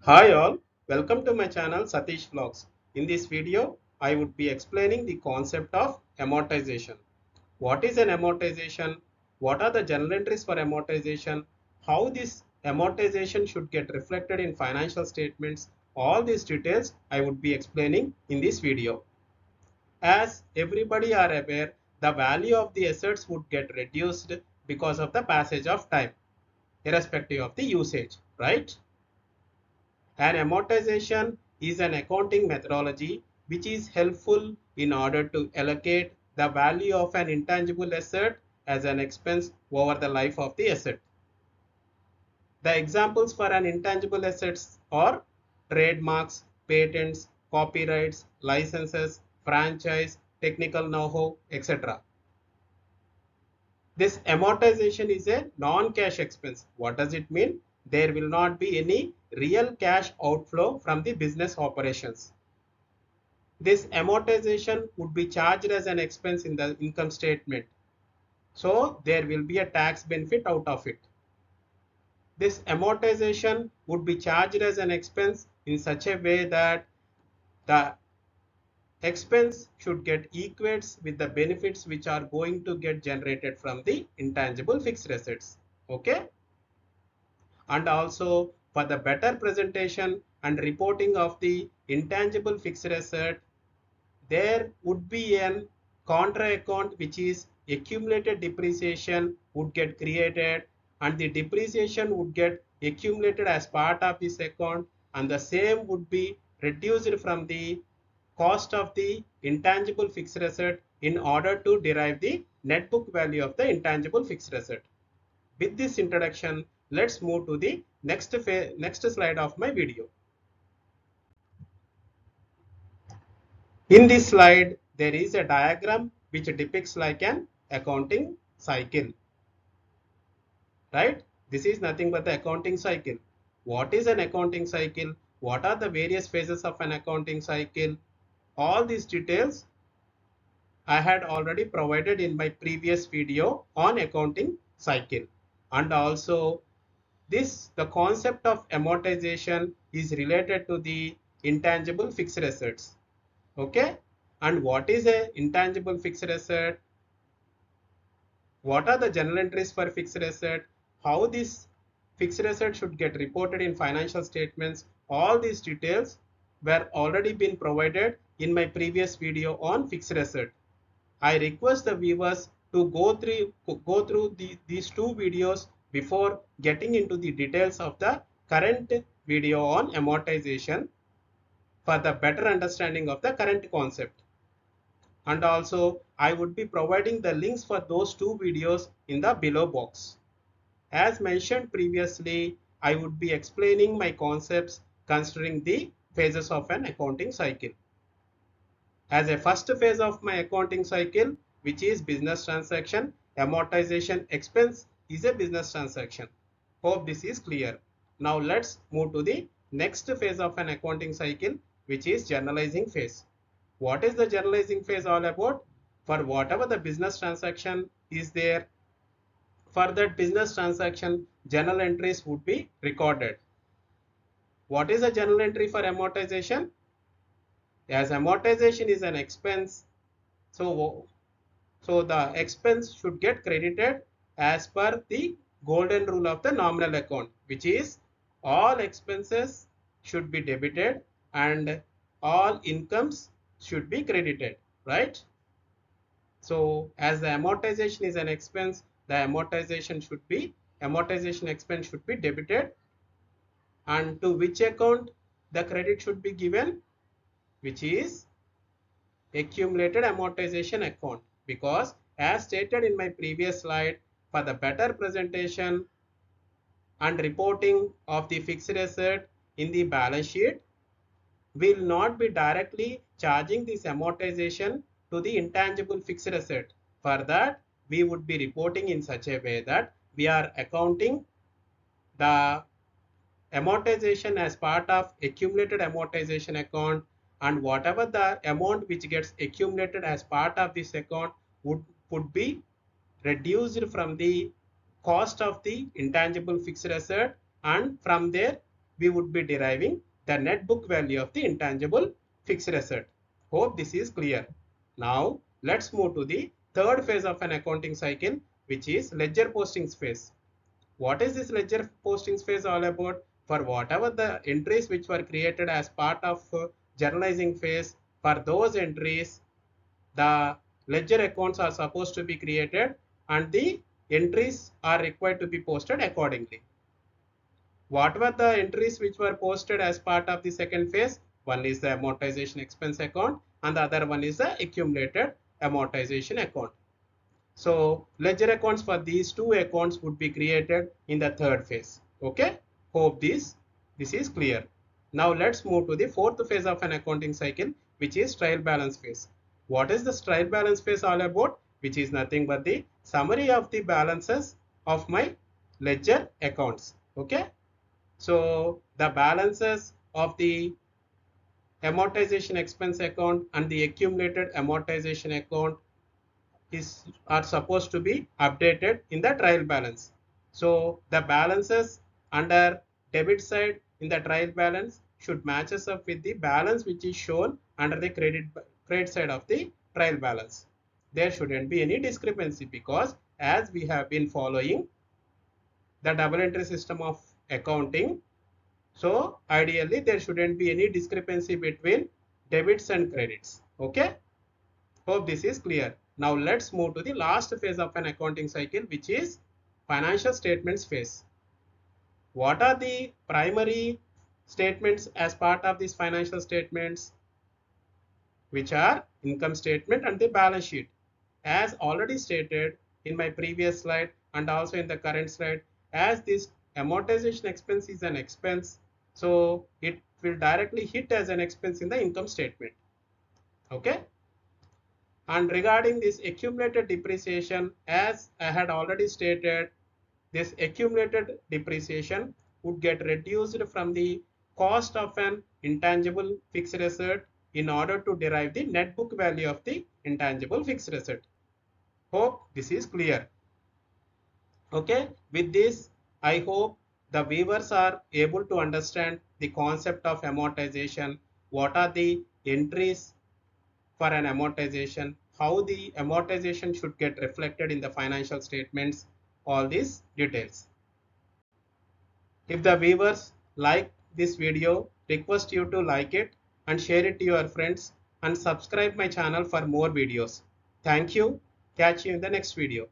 Hi all, welcome to my channel Satish Vlogs. In this video, I would be explaining the concept of amortization. What is an amortization? What are the journal entries for amortization? How this amortization should get reflected in financial statements? All these details I would be explaining in this video. As everybody are aware, the value of the assets would get reduced because of the passage of time, irrespective of the usage, right? An amortization is an accounting methodology which is helpful in order to allocate the value of an intangible asset as an expense over the life of the asset. The examples for an intangible assets are trademarks, patents, copyrights, licenses, franchise, technical know-how, etc. This amortization is a non-cash expense. What does it mean? There will not be any real cash outflow from the business operations. This amortization would be charged as an expense in the income statement. So there will be a tax benefit out of it. This amortization would be charged as an expense in such a way that the expense should get equates with the benefits which are going to get generated from the intangible fixed assets. Okay. And also for the better presentation and reporting of the intangible fixed asset, there would be an contra account which is accumulated depreciation would get created, and the depreciation would get accumulated as part of this account, and the same would be reduced from the cost of the intangible fixed asset in order to derive the net book value of the intangible fixed asset. With this introduction, let's move to the next slide of my video. In this slide, there is a diagram which depicts like an accounting cycle, right? This is nothing but the accounting cycle. What is an accounting cycle? What are the various phases of an accounting cycle? All these details I had already provided in my previous video on accounting cycle. And also the concept of amortization is related to the intangible fixed assets. Okay. And what is a intangible fixed asset? What are the journal entries for fixed asset? How this fixed asset should get reported in financial statements? All these details were already been provided in my previous video on fixed asset. I request the viewers to go through these two videos before getting into the details of the current video on amortization for the better understanding of the current concept. And also I would be providing the links for those two videos in the below box. As mentioned previously, I would be explaining my concepts considering the phases of an accounting cycle. As a first phase of my accounting cycle, which is business transaction, amortization expense is a business transaction. Hope this is clear. Now let's move to the next phase of an accounting cycle, which is journalizing phase. What is the journalizing phase all about? For whatever the business transaction is there, for that business transaction, journal entries would be recorded. What is a journal entry for amortization? As amortization is an expense, so the expense should get credited as per the golden rule of the nominal account, which is all expenses should be debited and all incomes should be credited, right? So as the amortization is an expense, the amortization expense should be debited, and to which account the credit should be given, which is accumulated amortization account, because as stated in my previous slide, for the better presentation and reporting of the fixed asset in the balance sheet, will not be directly charging this amortization to the intangible fixed asset. For that, we would be reporting in such a way that we are accounting the amortization as part of accumulated amortization account, and whatever the amount which gets accumulated as part of this account would be reduced from the cost of the intangible fixed asset, and from there we would be deriving the net book value of the intangible fixed asset. Hope this is clear. Now let's move to the third phase of an accounting cycle, which is ledger postings phase. What is this ledger postings phase all about? For whatever the entries which were created as part of journalizing phase, for those entries, the ledger accounts are supposed to be created and the entries are required to be posted accordingly. What were the entries which were posted as part of the second phase? One is the amortization expense account and the other one is the accumulated amortization account. So ledger accounts for these two accounts would be created in the third phase. Okay, hope this is clear. Now let's move to the fourth phase of an accounting cycle, which is trial balance phase. What is the trial balance phase all about? Which is nothing but the summary of the balances of my ledger accounts. Okay, so the balances of the amortization expense account and the accumulated amortization account are supposed to be updated in the trial balance. So the balances under debit side in the trial balance should matches up with the balance which is shown under the credit side of the trial balance. There shouldn't be any discrepancy because as we have been following the double entry system of accounting, so ideally there shouldn't be any discrepancy between debits and credits. Okay. Hope this is clear. Now let's move to the last phase of an accounting cycle, which is financial statements phase. What are the primary statements as part of these financial statements? Which are income statement and the balance sheet. As already stated in my previous slide and also in the current slide, as this amortization expense is an expense, so it will directly hit as an expense in the income statement. Okay. And regarding this accumulated depreciation, as I had already stated, this accumulated depreciation would get reduced from the cost of an intangible fixed asset in order to derive the net book value of the intangible fixed asset. Hope this is clear. Okay, with this, I hope the viewers are able to understand the concept of amortization, what are the entries for an amortization, how the amortization should get reflected in the financial statements, all these details. If the viewers like this video, request you to like it and share it to your friends and subscribe my channel for more videos. Thank you. Catch you in the next video.